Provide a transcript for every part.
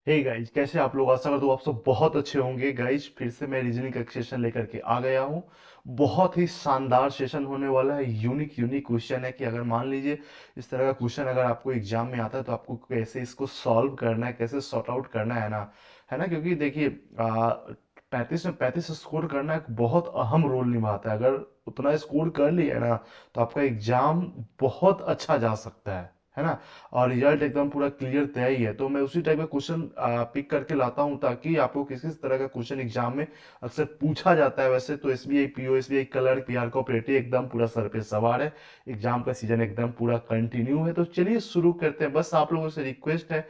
Hey guys, कैसे आप लोग? आशा करता हूँ आप सब बहुत अच्छे होंगे। गाइज, फिर से मैं रीजनिंग का सेशन लेकर के आ गया हूँ। बहुत ही शानदार सेशन होने वाला है। यूनिक यूनिक क्वेश्चन है कि अगर मान लीजिए इस तरह का क्वेश्चन अगर आपको एग्जाम में आता है तो आपको कैसे इसको सॉल्व करना है, कैसे सॉर्ट आउट करना है ना। क्योंकि देखिए 35 में 35 स्कोर करना एक बहुत अहम रोल निभाता है। अगर उतना स्कोर कर लिया ना तो आपका एग्जाम बहुत अच्छा जा सकता है ना। और रिजल्ट एकदम पूरा क्लियर तय ही है। तो मैं उसी टाइप का क्वेश्चन पिक करके लाता हूं ताकि आपको किसी किस तरह का क्वेश्चन एग्जाम में अक्सर पूछा जाता है। वैसे तो SBI PO, SBI clerk, PR cooperative एकदम पूरा सर पे सवार है। एग्जाम का सीजन एकदम पूरा कंटिन्यू है। तो चलिए शुरू करते हैं। बस आप लोगों से रिक्वेस्ट है,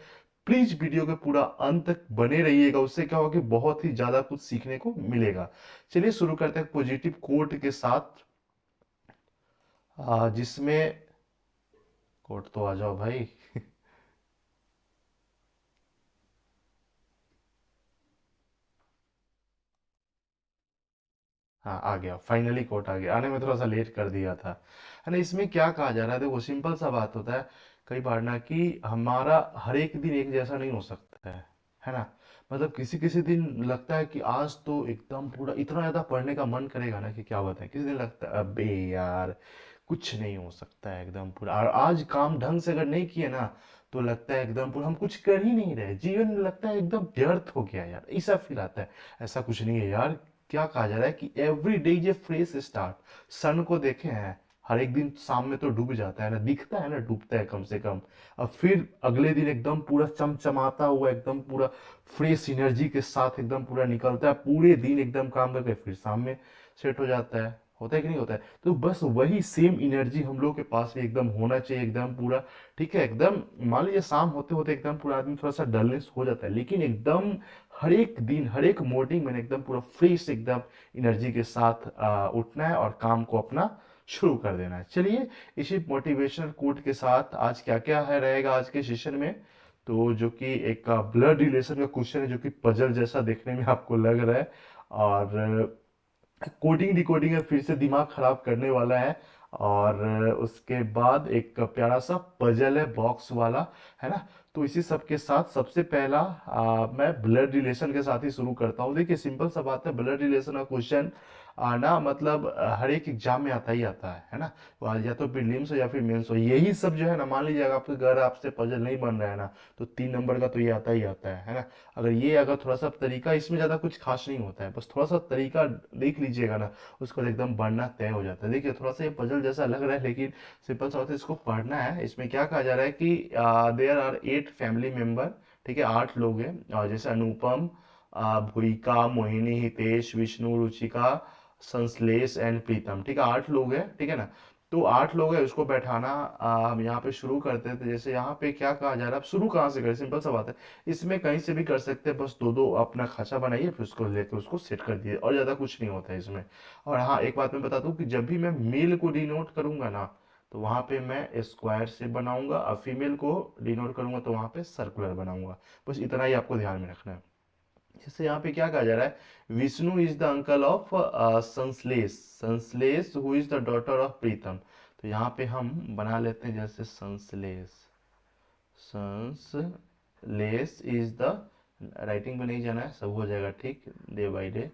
प्लीज वीडियो के पूरा अंत तक बने रहिएगा। उससे क्या होगा कि बहुत ही ज्यादा कुछ सीखने को मिलेगा। चलिए शुरू करते हैं पॉजिटिव कोट के साथ, जिसमें कोट तो आ जाओ भाई। हाँ, आ गया फाइनली। कोट आ गया। आने में थोड़ा सा लेट कर दिया था, है ना। इसमें क्या कहा जा रहा है, देखो सिंपल सा बात होता है कई बार ना कि हमारा हर एक दिन एक जैसा नहीं हो सकता है ना। मतलब किसी किसी दिन लगता है कि आज तो एकदम पूरा इतना ज्यादा पढ़ने का मन करेगा ना कि क्या बताएं। किसी दिन लगता है अबे यार कुछ नहीं हो सकता है एकदम पूरा। और आज काम ढंग से अगर नहीं किए ना तो लगता है एकदम पूरा हम कुछ कर ही नहीं रहे, जीवन में लगता है एकदम व्यर्थ हो गया यार, ऐसा फील आता है। ऐसा कुछ नहीं है यार। क्या कहा जा रहा है कि every day is a fresh start. Sun को देखे हैं, हर एक दिन शाम में तो डूब जाता है ना, दिखता है ना, डूबता है कम से कम। अब फिर अगले दिन एकदम पूरा चमचमाता हुआ एकदम पूरा फ्रेश एनर्जी के साथ एकदम पूरा निकलता है। पूरे दिन एकदम काम करके फिर शाम में सेट हो जाता है। होता है कि नहीं होता है? तो बस वही सेम एनर्जी हम लोग के पास भी एकदम होना चाहिए, एकदम पूरा। ठीक है, एकदम मान लीजिए शाम होते होते एकदम पूरा आदमी थोड़ा सा डलनेस हो जाता है, लेकिन एकदम हर एक दिन हर एक मॉर्निंग में एकदम पूरा फ्रेश एकदम एनर्जी के साथ उठना है और काम को अपना शुरू कर देना है। चलिए इसी मोटिवेशनल कोट के साथ आज क्या क्या है रहेगा आज के सेशन में। तो जो कि एक ब्लड रिलेशन का क्वेश्चन है, जो कि पजल जैसा देखने में आपको लग रहा है। और कोडिंग डिकोडिंग है, फिर से दिमाग खराब करने वाला है। और उसके बाद एक प्यारा सा पजल है बॉक्स वाला, है ना। तो इसी सब के साथ सबसे पहला मैं ब्लड रिलेशन के साथ ही शुरू करता हूँ। देखिए सिंपल सा बात है, ब्लड रिलेशन का क्वेश्चन आना मतलब हर एक एग्जाम में आता ही आता है ना। या तो प्रीलिम्स हो या फिर मेंस हो, यही सब जो है ना। मान लीजिए अगर आपके घर आपसे पजल नहीं बन रहा है ना तो 3 नंबर का तो ये आता ही आता है ना। अगर थोड़ा सा तरीका, इसमें ज्यादा कुछ खास नहीं होता है, बस थोड़ा सा तरीका देख लीजिएगा ना, उसको एकदम बढ़ना तय हो जाता है। देखिए थोड़ा सा ये पजल जैसा लग रहा है, लेकिन सिंपल सा होता है, इसको पढ़ना है। इसमें क्या कहा जा रहा है कि देयर आर 8 फैमिली मेंबर। ठीक है, 8 लोग हैं। जैसे अनुपम, भूमिका, मोहिनी, हितेश, विष्णु, रुचिका, संश्लेष एंड प्रीतम। ठीक है, 8 लोग हैं, ठीक है ना। तो 8 लोग हैं, उसको बैठाना हम यहाँ पे शुरू करते थे। जैसे यहाँ पे क्या कहा जा रहा है, अब शुरू कहाँ से करें, सिंपल सा बात है। इसमें कहीं से भी कर सकते हैं, बस दो दो अपना खाचा बनाइए, फिर उसको लेके उसको सेट कर दिए, और ज्यादा कुछ नहीं होता है इसमें। और हाँ, एक बात मैं बता दूं कि जब भी मैं मेल को डिनोट करूंगा ना तो वहां पे मैं स्क्वायर से बनाऊंगा, और फीमेल को डिनोट करूंगा तो वहां पे सर्कुलर बनाऊंगा। बस इतना ही आपको ध्यान में रखना है। जैसे यहाँ पे क्या कहा जा रहा है, Vishnu is the uncle of Sanshlesh, Sanshlesh who is the daughter of Pritam. तो यहाँ पे हम बना लेते हैं जैसे Sanshlesh, Sanshlesh is the, writing में नहीं जाना है, सब हो जाएगा ठीक day by day.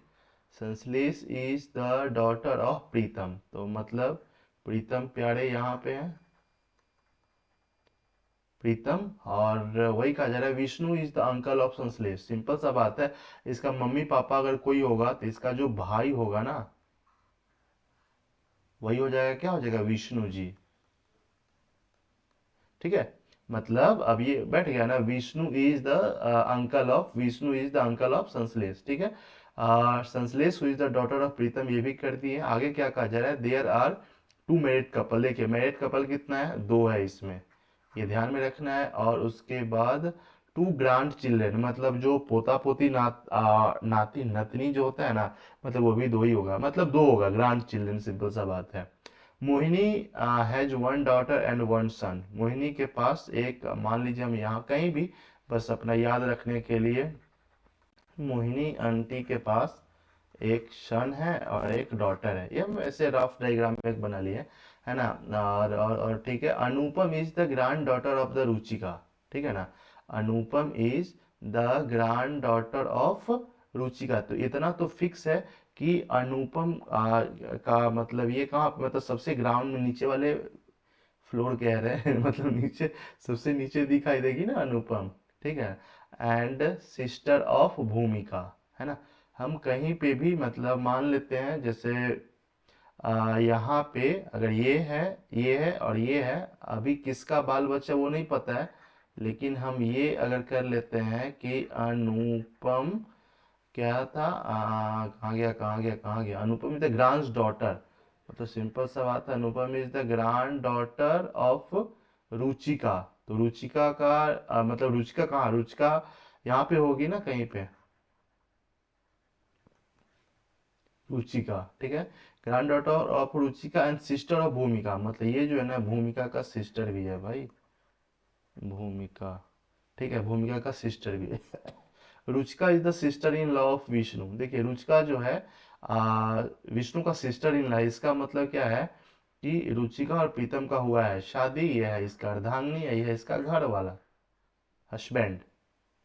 Sanshlesh is the daughter of Pritam, तो मतलब प्रीतम प्यारे यहाँ पे हैं, प्रीतम। और वही कहा जा रहा है Vishnu is the uncle of Sanshlesh. Simple सा बात है, इसका मम्मी पापा अगर कोई होगा तो इसका जो भाई होगा ना वही हो जाएगा, क्या हो जाएगा, विष्णु जी। ठीक है, मतलब अब ये बैठ गया ना, Vishnu is the uncle of, Vishnu is the uncle of Sanshlesh. ठीक है, Sanshlesh who is the daughter of Pritam, ये भी कर दिए। आगे क्या कहा जा रहा है, देयर आर 2 मैरिड कपल। देखिए मैरिड कपल कितना है, 2 है इसमें, ये ध्यान में रखना है। और उसके बाद 2 ग्रैंड चिल्ड्रेन, मतलब जो पोता पोती नाती नतनी जो होता है ना, मतलब वो भी 2 ही होगा, मतलब 2 होगा ग्रैंड चिल्ड्रेन, सिंपल सा बात है। मोहिनी हैज 1 डॉटर एंड 1 सन। मोहिनी के पास एक, मान लीजिए हम यहाँ कहीं भी, बस अपना याद रखने के लिए, मोहिनी आंटी के पास एक सन है और एक डॉटर है। ये हम ऐसे रफ डायग्राम में एक बना लिए है ना। और ठीक है, Anupam is the granddaughter of the Ruchika. ठीक है ना, Anupam is the granddaughter of Ruchika. तो इतना तो फिक्स है कि अनुपम का मतलब ये कहाँ पे, मतलब सबसे ग्राउंड में नीचे वाले फ्लोर कह रहे हैं मतलब नीचे, सबसे नीचे दिखाई देगी ना अनुपम, ठीक है। एंड सिस्टर ऑफ भूमिका, है ना। हम कहीं पे भी मतलब मान लेते हैं, जैसे यहाँ पे अगर ये है और ये है, अभी किसका बाल बच्चा वो नहीं पता है, लेकिन हम ये अगर कर लेते हैं कि अनुपम क्या था, कहाँ गया, Anupam is the granddaughter, मतलब सिंपल सा बात है, Anupam is the granddaughter of Ruchika. तो रुचिका का मतलब रुचिका कहाँ, रुचिका यहाँ पे होगी ना कहीं पे, रुचिका, ठीक है। Grand daughter of Ruchika and sister of भूमिका, मतलब ये जो है ना भूमिका का सिस्टर भी है भाई, भूमिका, ठीक है, भूमिका का सिस्टर भी है। Ruchika is the sister in law of Vishnu. देखिए रुचिका जो है विष्णु का सिस्टर इन लॉ, इसका मतलब क्या है कि रुचिका और प्रीतम का हुआ है शादी, ये है इसका अर्धांगिनी, ये है इसका घर वाला हस्बैंड,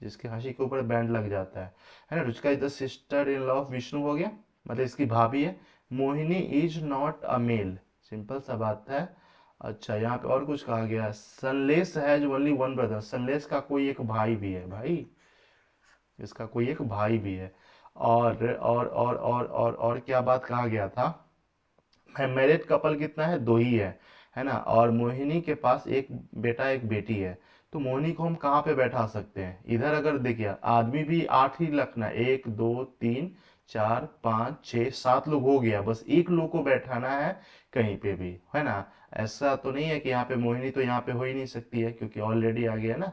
जिसके हंसी के ऊपर बैंड लग जाता है ना। Ruchika is the sister in law of Vishnu हो गया, मतलब इसकी भाभी है। Mohini is not a male, simple सा बात है। अच्छा यहाँ पे और कुछ कहा गया, sunless has only one brother, sunless का कोई एक भाई भी है भाई, इसका कोई एक भाई भी है। और क्या बात कहा गया था, मैरिड कपल कितना है, दो ही है ना। और मोहिनी के पास एक बेटा एक बेटी है। तो मोहिनी को हम कहाँ पे बैठा सकते हैं, इधर अगर देखिए आदमी भी 8 ही रखना है, 1 2 3 4 5 6 7 लोग हो गया, बस एक लोग को बैठाना है कहीं पे भी, है ना। ऐसा तो नहीं है कि यहाँ पे मोहिनी तो यहाँ पे हो ही नहीं सकती है, क्योंकि ऑलरेडी आ गया ना।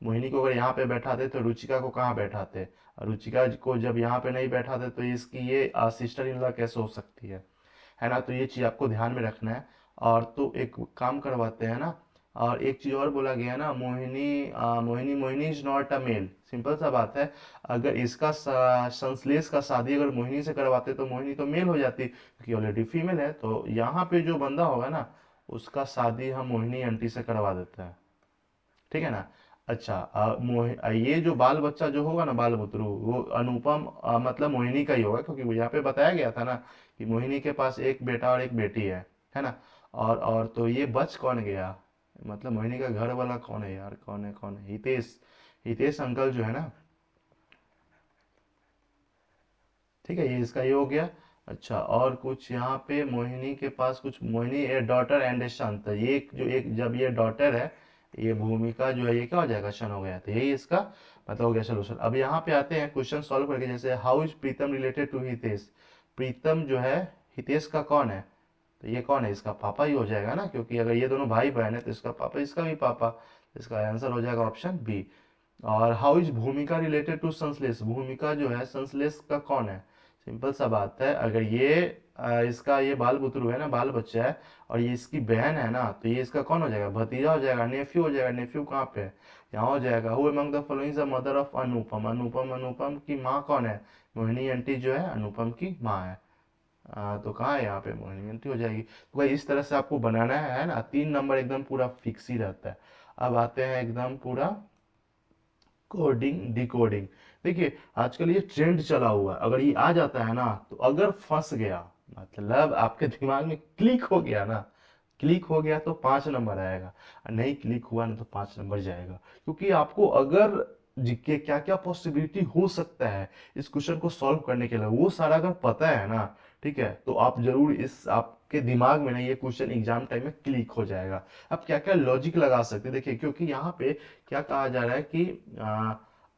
मोहिनी को अगर यहाँ पे बैठाते तो रुचिका को कहाँ बैठाते, रुचिका को जब यहाँ पे नहीं बैठाते तो इसकी ये सिस्टर इन लॉ कैसे हो सकती है ना। तो ये चीज आपको ध्यान में रखना है। और तो एक काम करवाते हैं ना, और एक चीज और बोला गया है ना, Mohini is not a male, simple सा बात है। अगर इसका संश्लेष का शादी अगर मोहिनी से करवाते तो मोहिनी तो मेल हो जाती, क्योंकि ऑलरेडी फीमेल है। तो यहाँ पे जो बंदा होगा ना, उसका शादी हम मोहिनी आंटी से करवा देते हैं, ठीक है ना। अच्छा ये जो बाल बच्चा जो होगा ना, बाल बुतरू, वो अनुपम मतलब मोहिनी का ही होगा, क्योंकि वो यहाँ पे बताया गया था ना कि मोहिनी के पास एक बेटा और एक बेटी है ना। और तो ये बच कौन गया, मतलब मोहिनी का घर वाला कौन है यार, कौन है, हितेश, हितेश अंकल जो है ना, ठीक है, ये इसका ये हो गया। अच्छा और कुछ यहाँ पे मोहिनी के पास कुछ, मोहिनी ए डॉटर एंड ए सन, तो ये जो एक जब ये डॉटर है, ये भूमिका जो है ये क्या हो जाएगा, सन हो गया, तो यही इसका मतलब हो गया सोल्यूशन। अब यहाँ पे आते हैं क्वेश्चन सॉल्व करके, जैसे how is Pritam related to Hitesh, Pritam जो है हितेश का कौन है, तो ये कौन है, इसका पापा ही हो जाएगा ना, क्योंकि अगर ये दोनों भाई बहन है तो इसका पापा इसका भी पापा, तो इसका आंसर हो जाएगा ऑप्शन बी। और हाउ इज भूमिका रिलेटेड टू संश्लेष, भूमिका जो है संश्लेष का कौन है, सिंपल सा बात है, अगर ये इसका ये बाल बुतरू है ना, बाल बच्चा है, और ये इसकी बहन है ना, तो ये इसका कौन हो जाएगा, भतीजा हो जाएगा, नेफ्यू हो जाएगा, नेफ्यू कहाँ पे है, यहाँ हो जाएगा। Who among the following the mother of Anupam, Anupam की माँ कौन है, मोहिनी आंटी जो है अनुपम की माँ है। तो कहाँ है यहाँ पे, मोहिनी आंटी हो जाएगी। तो भाई इस तरह से आपको बनाना है ना, 3 नंबर एकदम पूरा फिक्स ही रहता है। अब आते हैं एकदम पूरा कोडिंग डिकोडिंग। देखिए आजकल ये ट्रेंड चला हुआ है, अगर ये आ जाता है ना, तो अगर फंस गया, मतलब आपके दिमाग में क्लिक हो गया ना, क्लिक हो गया तो 5 नंबर आएगा, और नहीं क्लिक हुआ ना तो 5 नंबर जाएगा। क्योंकि आपको अगर जीके क्या क्या पॉसिबिलिटी हो सकता है इस क्वेश्चन को सॉल्व करने के लिए, वो सारा अगर पता है ना, ठीक है, तो आप जरूर इस आपके दिमाग में ना ये क्वेश्चन एग्जाम टाइम में क्लिक हो जाएगा। आप क्या क्या लॉजिक लगा सकते हैं, देखिए क्योंकि यहाँ पे क्या कहा जा रहा है कि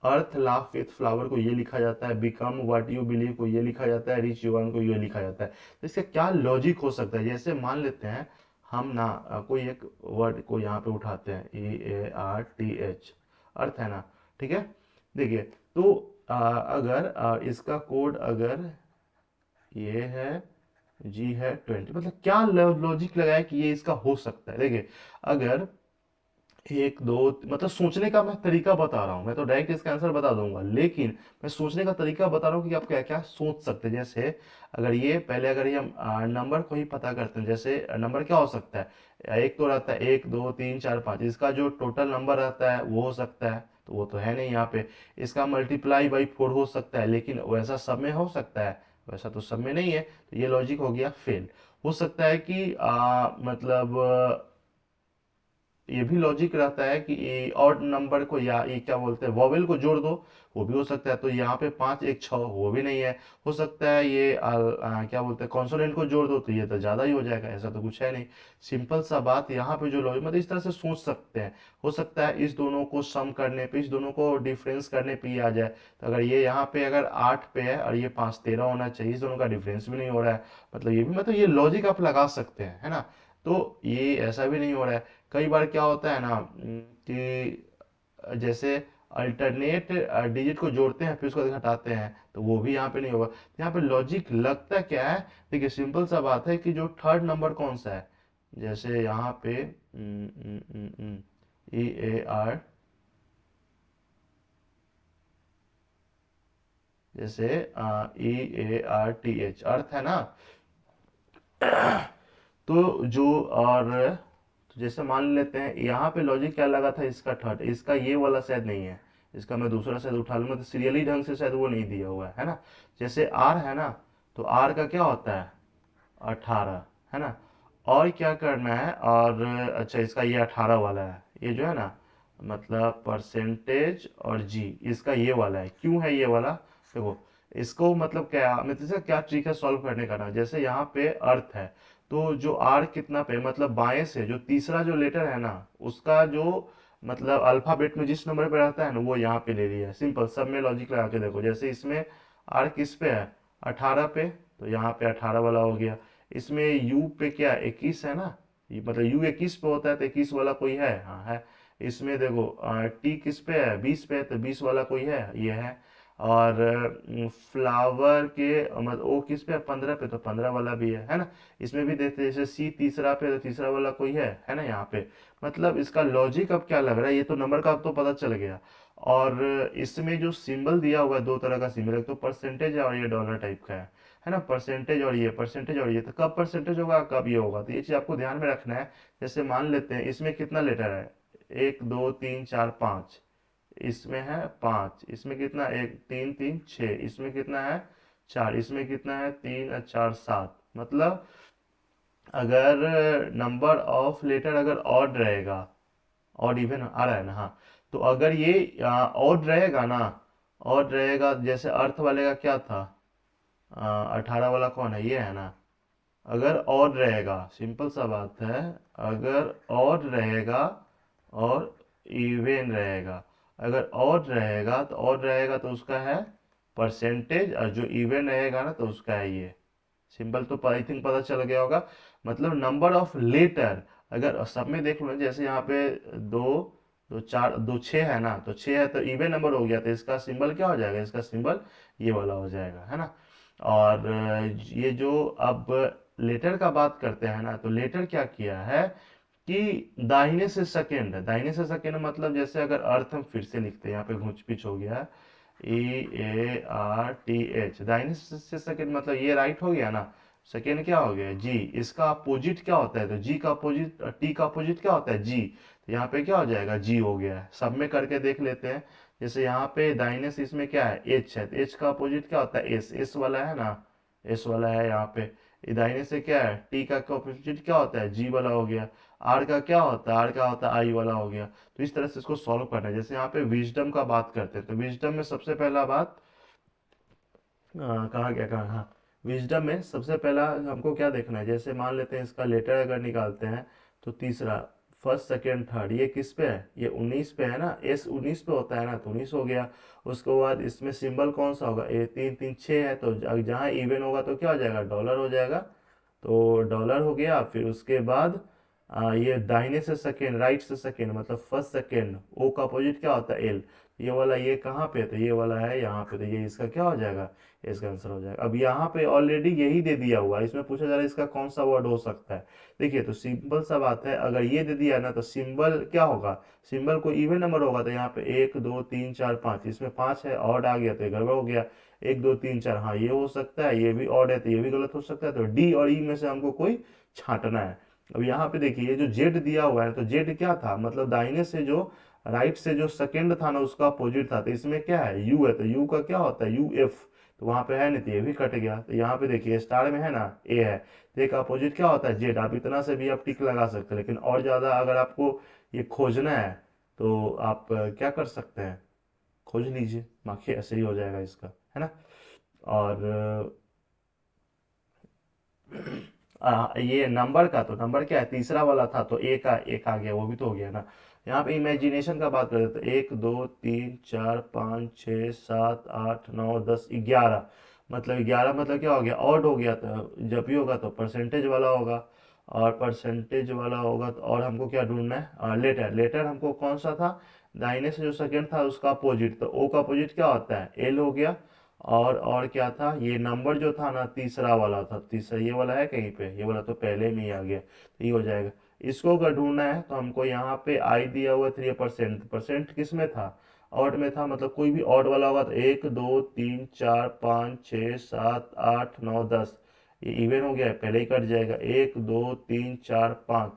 अर्थ लाफ विथ फ्लावर को ये लिखा जाता है, बिकम व्हाट यू बिलीव को ये लिखा जाता है, रिच यून को ये लिखा जाता है। तो इसका क्या लॉजिक हो सकता है, जैसे मान लेते हैं हम ना कोई एक वर्ड को यहाँ पे उठाते हैं, EARTH, अर्थ है ना, ठीक है। देखिए तो अगर इसका कोड अगर ये है जी है 20, मतलब क्या लॉजिक लगाया कि ये इसका हो सकता है। देखिए अगर एक दो, मतलब सोचने का मैं तरीका बता रहा हूँ, मैं तो डायरेक्ट इसका आंसर बता दूंगा, लेकिन मैं सोचने का तरीका बता रहा हूँ कि आप क्या क्या सोच सकते हैं। जैसे अगर ये पहले अगर ये हम नंबर को ही पता करते हैं, जैसे नंबर क्या हो सकता है, एक तो रहता है 1 2 3 4 5, इसका जो टोटल नंबर रहता है वो हो सकता है, तो वो तो है नहीं यहाँ पे। इसका मल्टीप्लाई बाई 4 हो सकता है, लेकिन वैसा सब में हो सकता है, वैसा तो सब में नहीं है, तो ये लॉजिक हो गया फेल। हो सकता है कि मतलब ये भी लॉजिक रहता है कि ऑड नंबर को या ये क्या बोलते हैं वॉवेल को जोड़ दो, वो भी हो सकता है। तो यहाँ पे 5 1 6, वो भी नहीं है। हो सकता है ये क्या बोलते हैं कॉन्सोनेंट को जोड़ दो, तो ये तो ज़्यादा ही हो जाएगा, ऐसा तो कुछ है नहीं। सिंपल सा बात यहाँ पे जो लॉजिक मतलब इस तरह से सोच सकते हैं। हो सकता है इस दोनों को सम करने पे, इस दोनों को डिफरेंस करने पे ये आ जाए। तो अगर ये यहाँ पे अगर 8 पे है और ये 5 13 होना चाहिए, इस दोनों का डिफरेंस भी नहीं हो रहा है, मतलब ये भी मतलब ये लॉजिक आप लगा सकते हैं, है ना। तो ये ऐसा भी नहीं हो रहा है। कई बार क्या होता है ना कि जैसे अल्टरनेट डिजिट को जोड़ते हैं फिर उसको घटाते हैं, तो वो भी यहाँ पे नहीं होगा। तो यहाँ पे लॉजिक लगता क्या है, देखिए सिंपल सा बात है कि जो थर्ड नंबर कौन सा है, जैसे यहाँ पे ई ए आर, जैसे E A R T H earth है ना। तो जो और तो जैसे मान लेते हैं यहाँ पे लॉजिक क्या लगा था, इसका थर्ड, इसका ये वाला शायद नहीं है, इसका मैं दूसरा शायद उठा लूंगा तो सीरियली ढंग से शायद वो नहीं दिया हुआ है ना। जैसे आर है ना, तो आर का क्या होता है 18, है ना। और क्या करना है, और अच्छा इसका ये 18 वाला है, ये जो है ना मतलब परसेंटेज और जी, इसका ये वाला है, क्यों है ये वाला, देखो इसको मतलब क्या मतलब इसका क्या ट्रिक है सॉल्व करने का ना। जैसे यहाँ पे अर्थ है, तो जो आर कितना पे मतलब बाएं से जो तीसरा जो लेटर है ना, उसका जो मतलब अल्फाबेट में जिस नंबर पे रहता है ना, वो यहाँ पे ले लिया है। सिंपल, सब में लॉजिक लगा के देखो, जैसे इसमें आर किस पे है 18 पे, तो यहाँ पे 18 वाला हो गया। इसमें यू पे क्या 21 है ना, ये मतलब यू 21 पे होता है, तो 21 वाला कोई है, हाँ है। इसमें देखो टी किस पे है 20 पे है, तो 20 वाला कोई है, ये है। और फ्लावर के मतलब ओ किस पे है 15 पे, तो 15 वाला भी है ना। इसमें भी देखते हैं, जैसे सी तीसरा पे, तो तीसरा वाला कोई है ना यहाँ पे। मतलब इसका लॉजिक अब क्या लग रहा है, ये तो नंबर का अब तो पता चल गया। और इसमें जो सिंबल दिया हुआ है, दो तरह का सिंबल, एक तो परसेंटेज है और ये डॉलर टाइप का है ना। परसेंटेज और ये, परसेंटेज और ये, तो कब परसेंटेज होगा कब ये होगा, तो ये चीज आपको ध्यान में रखना है। जैसे मान लेते हैं इसमें कितना लेटर है, 1 2 3 4 5, इसमें है 5, इसमें कितना 1 3 3 6, इसमें कितना है 4, इसमें कितना है 3 और 4 7। मतलब अगर नंबर ऑफ लेटर अगर ऑड रहेगा, ऑड इवन आ रहा है ना, हाँ, तो अगर ये ऑड रहेगा ना, ऑड रहेगा, जैसे अर्थ वाले का क्या था 18 वाला कौन है, ये है ना। अगर ऑड रहेगा, सिंपल सा बात है, अगर ऑड रहेगा और इवन रहेगा, अगर ऑड रहेगा तो ऑड रहेगा तो उसका है परसेंटेज, और जो इवन रहेगा ना तो उसका है ये सिंबल। तो आई थिंक पता चल गया होगा। मतलब नंबर ऑफ लेटर अगर सब में देख लो, जैसे यहाँ पे दो दो चार दो छः है ना, तो छः है तो इवन नंबर हो गया, तो इसका सिंबल क्या हो जाएगा, इसका सिंबल ये वाला हो जाएगा, है ना। और ये जो अब लेटर का बात करते हैं ना, तो लेटर क्या किया है कि दाहिने से सेकेंड, दाहिने से सेकेंड मतलब जैसे अगर अर्थ हम फिर से लिखते हैं, यहाँ पे घुंच पिच हो गया, ई ए आर टी एच, दाहिने से सेकेंड मतलब ये राइट हो गया ना। सेकेंड क्या हो गया जी, इसका अपोजिट क्या होता है, तो जी का अपोजिट, टी का अपोजिट क्या होता है जी, तो यहाँ पे क्या हो जाएगा जी हो गया है। सब में करके देख लेते हैं, जैसे यहाँ पे दाहिने से इसमें क्या है एच है, तो एच का अपोजिट क्या होता है एस, एस वाला है ना, एस वाला है यहाँ पे। दाहिने से क्या है टी का अपोजिट क्या होता है जी वाला हो गया। आर का क्या होता है, आर का होता है आई वाला हो गया। तो इस तरह से इसको सॉल्व करना है। जैसे यहाँ पे विजडम का बात करते हैं, तो विजडम में सबसे पहला बात कहाँ गया, कहाँ, हाँ, विजडम में सबसे पहला हमको क्या देखना है, जैसे मान लेते हैं इसका लेटर अगर निकालते हैं, तो तीसरा फर्स्ट सेकेंड थर्ड ये किस पे है, ये 19 पे है ना, एस 19 पे होता है ना, तो 19 हो गया। उसके बाद इसमें सिंबल कौन सा होगा, ए 3 3 6 है, तो जहाँ इवन होगा तो क्या हो जाएगा डॉलर हो जाएगा, तो डॉलर हो गया। फिर उसके बाद ये दाहिने से सेकेंड, राइट से सेकेंड मतलब फर्स्ट सेकेंड, ओ का अपोजिट क्या होता है एल, ये वाला ये कहाँ पे है, तो ये वाला है यहाँ पे, तो ये इसका क्या हो जाएगा, इसका आंसर हो जाएगा। अब यहाँ पे ऑलरेडी यही दे दिया हुआ है, इसमें पूछा जा रहा है इसका कौन सा वर्ड हो सकता है। देखिए तो सिंपल सा बात है, अगर ये दे दिया ना तो सिंबल क्या होगा, सिंबल को इवन नंबर होगा, तो यहाँ पे 1 2 3 4 5, इसमें 5 है, ऑड आ गया तो ये गड़बड़ हो गया। 1 2 3 4, हाँ ये हो सकता है, ये भी ऑड है तो ये भी गलत हो सकता है। तो डी और ई में से हमको कोई छांटना है। अब यहाँ पे देखिए ये जो जेड दिया हुआ है, तो जेड क्या था मतलब दाहिने से जो राइट से जो सेकंड था ना उसका अपोजिट था, तो इसमें क्या है यू है, तो यू का क्या होता है यू एफ, तो वहां पे है नहीं तो ये भी कट गया। तो यहाँ पे देखिए स्टार में है ना ए है, तो एक अपोजिट क्या होता है जेड। आप इतना से भी आप टिक लगा सकते हैं, लेकिन और ज्यादा अगर आपको ये खोजना है तो आप क्या कर सकते हैं, खोज लीजिए, बाकी ऐसे ही हो जाएगा इसका, है ना। और ये नंबर का, तो नंबर क्या है तीसरा वाला था, तो ए का एक आ गया, वो भी तो हो गया ना। यहाँ पे इमेजिनेशन का बात करें तो 1 2 3 4 5 6 7 8 9 10 11, मतलब 11 मतलब क्या हो गया ऑड हो गया, तो जब भी होगा तो परसेंटेज वाला होगा, और परसेंटेज वाला होगा तो, और हमको क्या ढूंढना है लेटर। लेटर हमको कौन सा था, दाहिने से जो सेकंड था उसका अपोजिट, तो ओ का अपोजिट क्या होता है एल हो गया। और क्या था ये नंबर जो था ना तीसरा वाला था, तीसरा ये वाला है कहीं पे, ये वाला तो पहले में ही आ गया, तो ये हो जाएगा। इसको अगर ढूंढना है तो हमको यहाँ पे आई दिया हुआ 3%, परसेंट किस में था ऑड में था, मतलब कोई भी ऑड वाला होगा तो 1 2 3 4 5 6 7 8 9 10, ये इवन हो गया है पहले ही कट जाएगा। 1 2 3 4 5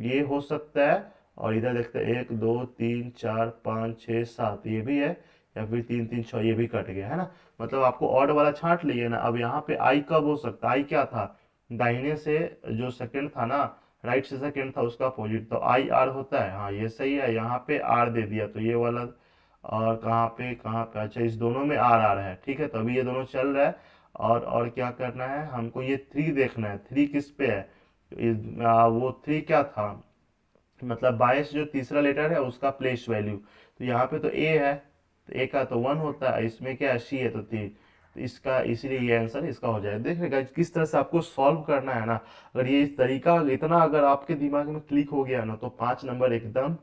ये हो सकता है, और इधर देखते हैं 1 2 3 4 5 6 7 ये भी है, या फिर 3 3 6 ये भी कट गया है ना। मतलब आपको ऑड वाला छांट लिए ना। अब यहाँ पे आई कब हो सकता है, आई क्या था दाहिने से जो सेकंड था ना, राइट से सेकंड था उसका अपोजिट, तो आई आर होता है, हाँ ये सही है, यहाँ पे आर दे दिया तो ये वाला। और कहाँ पे अच्छा इस दोनों में आर आर है, ठीक है, तो अभी ये दोनों चल रहा है। और क्या करना है हमको, ये थ्री देखना है, थ्री किस पे है, वो थ्री क्या था, मतलब 22 जो तीसरा लेटर है उसका प्लेस वैल्यू, तो यहाँ पे तो ए है, तो ए का तो 1 होता है, इसमें क्या सी है तो 3, तो इसका इसीलिए ये आंसर इसका हो जाएगा। देखिएगा किस तरह से आपको सॉल्व करना है ना। अगर ये इस तरीका इतना अगर आपके दिमाग में क्लिक हो गया ना तो 5 नंबर एकदम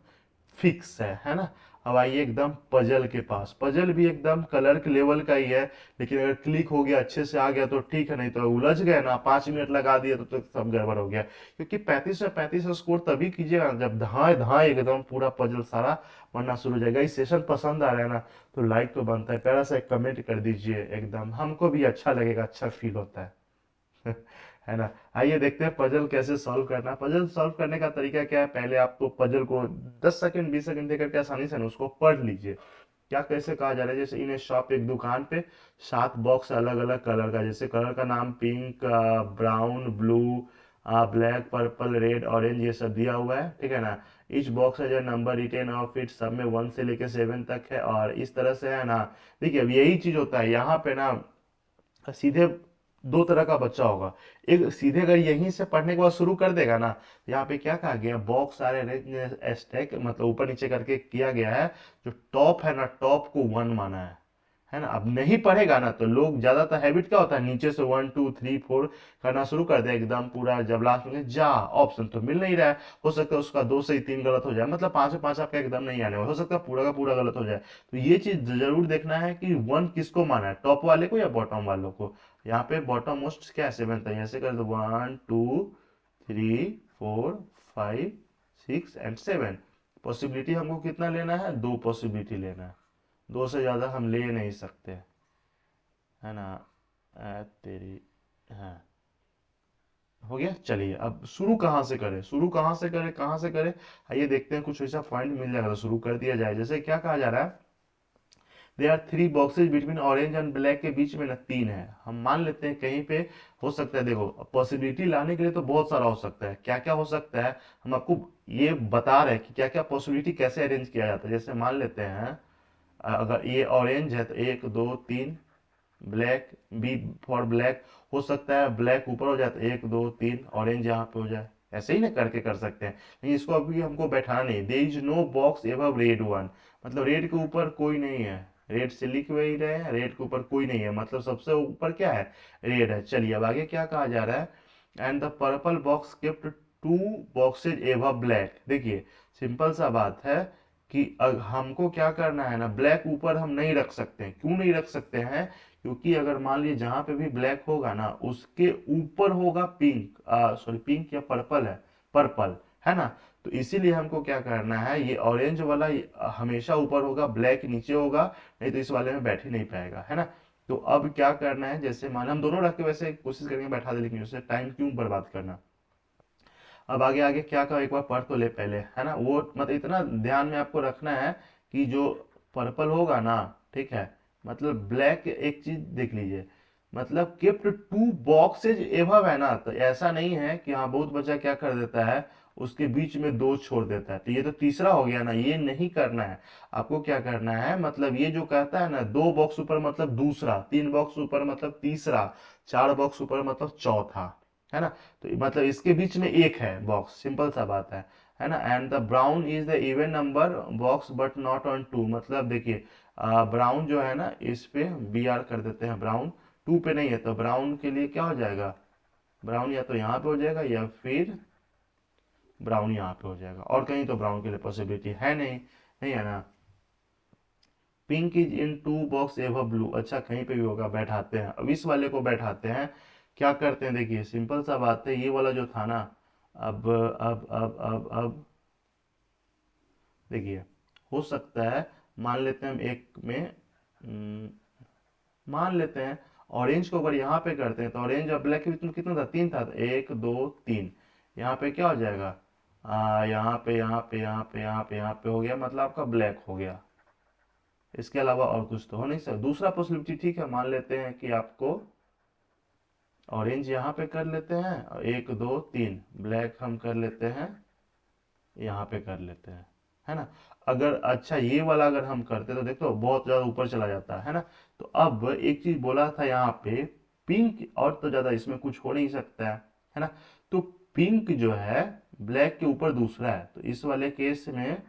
फिक्स है ना। अब आइए एकदम पजल के पास, पजल भी एकदम कलर के लेवल का ही है, लेकिन अगर क्लिक हो गया अच्छे से आ गया तो ठीक है, नहीं तो उलझ गए ना 5 मिनट लगा दिए तो सब गड़बड़ हो गया। क्योंकि 35 से 35 स्कोर तभी कीजिएगा जब धाए धाए एकदम पूरा पजल सारा बनना शुरू हो जाएगा। इस सेशन पसंद आ रहा है ना तो लाइक तो बनता है, प्यारा सा एक कमेंट कर दीजिए, एकदम हमको भी अच्छा लगेगा, अच्छा फील होता है। है ना। आइए देखते हैं पजल कैसे सॉल्व करना है। पजल सॉल्व करने का तरीका क्या है, पहले आप तो पजल को 10 सेकंड 20 सेकंड देकर के आसानी से ना उसको पढ़ लीजिए। क्या कैसे कहा जा रहा है, जैसे इन शॉप एक दुकान पे 7 बॉक्स अलग अलग कलर का, जैसे कलर का नाम pink brown blue black purple red orange ये सब दिया हुआ है, ठीक है ना। इच बॉक्स है जो नंबर रिटेन ऑफ इट, सब में 1 से लेके 7 तक है, और इस तरह से है ना। देखिए अब यही चीज होता है यहाँ पे ना, सीधे दो तरह का बच्चा होगा। एक सीधे अगर यहीं से पढ़ने के बाद शुरू कर देगा ना, यहाँ पे क्या कहा गया बॉक्स सारे स्टैक मतलब ऊपर नीचे करके किया गया है, जो टॉप है ना टॉप को 1 माना है ना। अब नहीं पढ़ेगा ना तो लोग ज्यादातर हैबिट क्या होता है नीचे से 1 2 3 4 करना शुरू कर दे एकदम पूरा, जब लास्ट में जा ऑप्शन तो मिल नहीं रहा है, हो सकता है उसका 2 से ही 3 गलत हो जाए, मतलब 5 से 5 आपका एकदम नहीं आने वाला, हो सकता है पूरा का पूरा गलत हो जाए। तो ये चीज जरूर देखना है कि 1 किसको माना है, टॉप वाले को या बॉटम वालों को। यहाँ पे बॉटम मोस्ट क्या है 7 है, ऐसे कर दो 1 2 3 4 5 6 एंड 7। पॉसिबिलिटी हमको कितना लेना है, 2 पॉसिबिलिटी लेना है, 2 से ज्यादा हम ले नहीं सकते, है ना। तेरी, हाँ हो गया। चलिए अब शुरू कहाँ से करें, शुरू कहाँ से करें, कहाँ से करें। आइए देखते हैं कुछ ऐसा पॉइंट मिल जाएगा तो शुरू कर दिया जाए। जैसे क्या कहा जा रहा है, they are 3 boxes between orange and black, के बीच में ना 3 है, हम मान लेते हैं कहीं पे हो सकता है। देखो पॉसिबिलिटी लाने के लिए तो बहुत सारा हो सकता है, क्या क्या हो सकता है हम आपको ये बता रहे हैं कि क्या क्या पॉसिबिलिटी कैसे अरेंज किया जाता है। जैसे मान लेते हैं अगर ये ऑरेंज है तो 1 2 3, ब्लैक बी फॉर ब्लैक, हो सकता है ब्लैक ऊपर हो जाए तो 1 2 3 ऑरेंज यहाँ पे हो जाए, ऐसे ही ना करके कर सकते हैं। लेकिन इसको अभी हमको बैठाना नहीं, there is no box above red 1, मतलब रेड के ऊपर कोई नहीं है, रेड से लिख वही रहे हैं रेड के ऊपर कोई नहीं है, मतलब सबसे ऊपर क्या है रेड है। चलिए अब आगे क्या कहा जा रहा है, and the purple box kept 2 boxes above black. देखिए सिंपल सा बात है कि हमको क्या करना है ना, ब्लैक ऊपर हम नहीं रख सकते हैं, क्यों नहीं रख सकते हैं, क्योंकि अगर मान लीजिए जहां पे भी ब्लैक होगा ना उसके ऊपर होगा पिंक, सॉरी पिंक या पर्पल है, पर्पल है ना। तो इसीलिए हमको क्या करना है, ये ऑरेंज वाला हमेशा ऊपर होगा, ब्लैक नीचे होगा, नहीं तो इस वाले में बैठ ही नहीं पाएगा, है ना। तो अब क्या करना है, जैसे मान हम दोनों रख के वैसे कोशिश करेंगे बैठा दे, लेकिन उससे टाइम क्यों बर्बाद करना। अब आगे आगे क्या का एक बार पढ़ तो ले पहले, है ना। वो मतलब इतना ध्यान में आपको रखना है कि जो पर्पल होगा ना, ठीक है, मतलब ब्लैक, एक चीज देख लीजिए, मतलब केप्ट 2 बॉक्सेज एभव है ना, तो ऐसा नहीं है कि हाँ बहुत बच्चा क्या कर देता है उसके बीच में 2 छोड़ देता है, तो ये तो तीसरा हो गया ना, ये नहीं करना है। आपको क्या करना है, मतलब ये जो कहता है ना 2 बॉक्स ऊपर मतलब दूसरा, 3 बॉक्स ऊपर मतलब तीसरा, 4 बॉक्स ऊपर मतलब चौथा, है ना। तो मतलब इसके बीच में एक है बॉक्स, सिंपल सा बात है ना। And the brown is the even number box but not on 2, मतलब देखिए ब्राउन जो है ना, इस पे बी आर कर देते हैं, ब्राउन 2 पे नहीं है, तो ब्राउन के लिए क्या हो जाएगा, ब्राउन या तो यहाँ पे हो जाएगा या फिर ब्राउन यहाँ पे हो जाएगा, और कहीं तो ब्राउन के लिए पॉसिबिलिटी है नहीं, नहीं है ना। पिंक इज इन 2 बॉक्स एव ब्लू, अच्छा कहीं पे भी होगा, बैठाते हैं, अब इस वाले को बैठाते हैं, क्या करते हैं, देखिए सिंपल सा बात है, ये वाला जो था ना, अब देखिए, हो सकता है, मान लेते हैं हम एक में, हम्म, मान लेते हैं ऑरेंज को अगर यहाँ पे करते हैं, तो ऑरेंज और ब्लैक के बीच में कितना था, 3 था, तो 1 2 3, यहाँ पे क्या हो जाएगा, यहाँ पे यहाँ पे यहाँ पे यहाँ पे यहाँ पे हो गया, मतलब आपका ब्लैक हो गया, इसके अलावा और कुछ तो हो नहीं सकता। दूसरा पॉसिबिलिटी, ठीक है, मान लेते हैं कि आपको ऑरेंज यहाँ पे कर लेते हैं, और 1 2 3 ब्लैक हम कर लेते हैं, यहाँ पे कर लेते हैं, है ना। अगर अच्छा ये वाला अगर हम करते तो देखो बहुत ज्यादा ऊपर चला जाता है ना। तो अब एक चीज बोला था यहाँ पे, पिंक, और तो ज्यादा इसमें कुछ हो नहीं सकता है ना। तो पिंक जो है ब्लैक के ऊपर दूसरा है, तो इस वाले केस में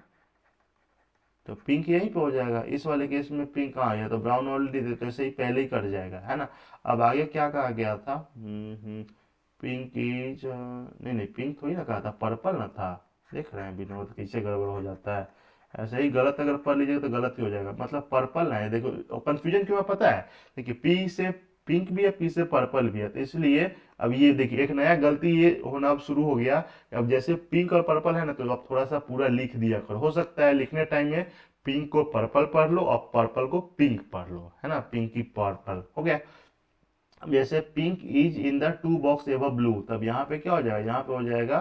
तो पिंक यहीं पे हो जाएगा, इस वाले केस में पिंक कहाँ आ गया, तो ब्राउन ऑलरेडी थे, तो ऐसे ही पहले ही कट जाएगा, है ना। अब आगे क्या कहा गया था, पिंक इज, नहीं नहीं पिंक थोड़ी ना कहा था, पर्पल ना था, देख रहे हैं विनोद कैसे गड़बड़ हो जाता है, ऐसे ही गलत अगर पढ़ लीजिएगा तो गलत ही हो जाएगा, मतलब पर्पल है, देखो कंफ्यूजन क्यों है पता है, देखिए पी से पिंक भी है, पी से पर्पल भी है, तो इसलिए अब ये देखिए एक नया गलती ये होना अब शुरू हो गया। अब जैसे पिंक और पर्पल है ना, तो अब थोड़ा सा पूरा लिख दिया करो, हो सकता है लिखने टाइम में पिंक को पर्पल पढ़ लो और पर्पल को पिंक पढ़ लो, है ना, पिंक की पर्पल हो गया। अब जैसे pink is in the 2 box एव ब्लू, तब यहाँ पे क्या हो जाएगा, यहाँ पे हो जाएगा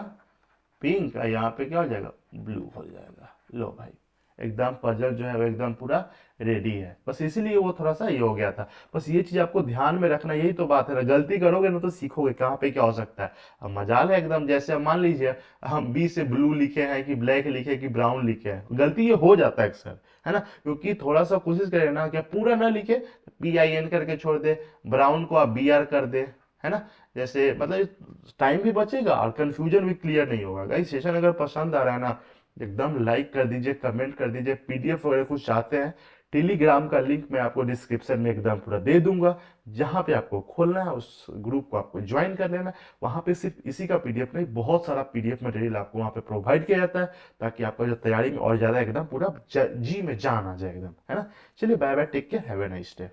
पिंक, और यहाँ पे क्या हो जाएगा, ब्लू हो जाएगा। लो भाई, एकदम पजल जो है वो एकदम पूरा रेडी है, बस इसीलिए वो थोड़ा सा ये हो गया था। बस ये चीज आपको ध्यान में रखना, यही तो बात है ना, गलती करोगे ना तो सीखोगे कहाँ पे क्या हो सकता है। अब मजाल है एकदम, जैसे अब मान लीजिए हम बी से ब्लू लिखे हैं कि ब्लैक लिखे कि ब्राउन लिखे हैं, गलती ये हो जाता है अक्सर, है ना, क्योंकि थोड़ा सा कोशिश करें ना क्या पूरा ना लिखे, PIN करके छोड़ दे, ब्राउन को आप BR कर दे, है ना। जैसे मतलब टाइम भी बचेगा और कंफ्यूजन भी क्लियर नहीं होगा। गाइस सेशन अगर पसंद आ रहा है ना, एकदम लाइक कर दीजिए, कमेंट कर दीजिए, PDF वगैरह कुछ चाहते हैं, टेलीग्राम का लिंक मैं आपको डिस्क्रिप्शन में एकदम पूरा दे दूंगा, जहां पे आपको खोलना है उस ग्रुप को आपको ज्वाइन कर लेना है। वहां पे सिर्फ इसी का PDF नहीं, बहुत सारा PDF मटेरियल आपको वहां पे प्रोवाइड किया जाता है, ताकि आपका जो तैयारी में और ज्यादा एकदम पूरा जी में जान आ जाए एकदम, है ना। चलिए bye bye, take care, have a nice day.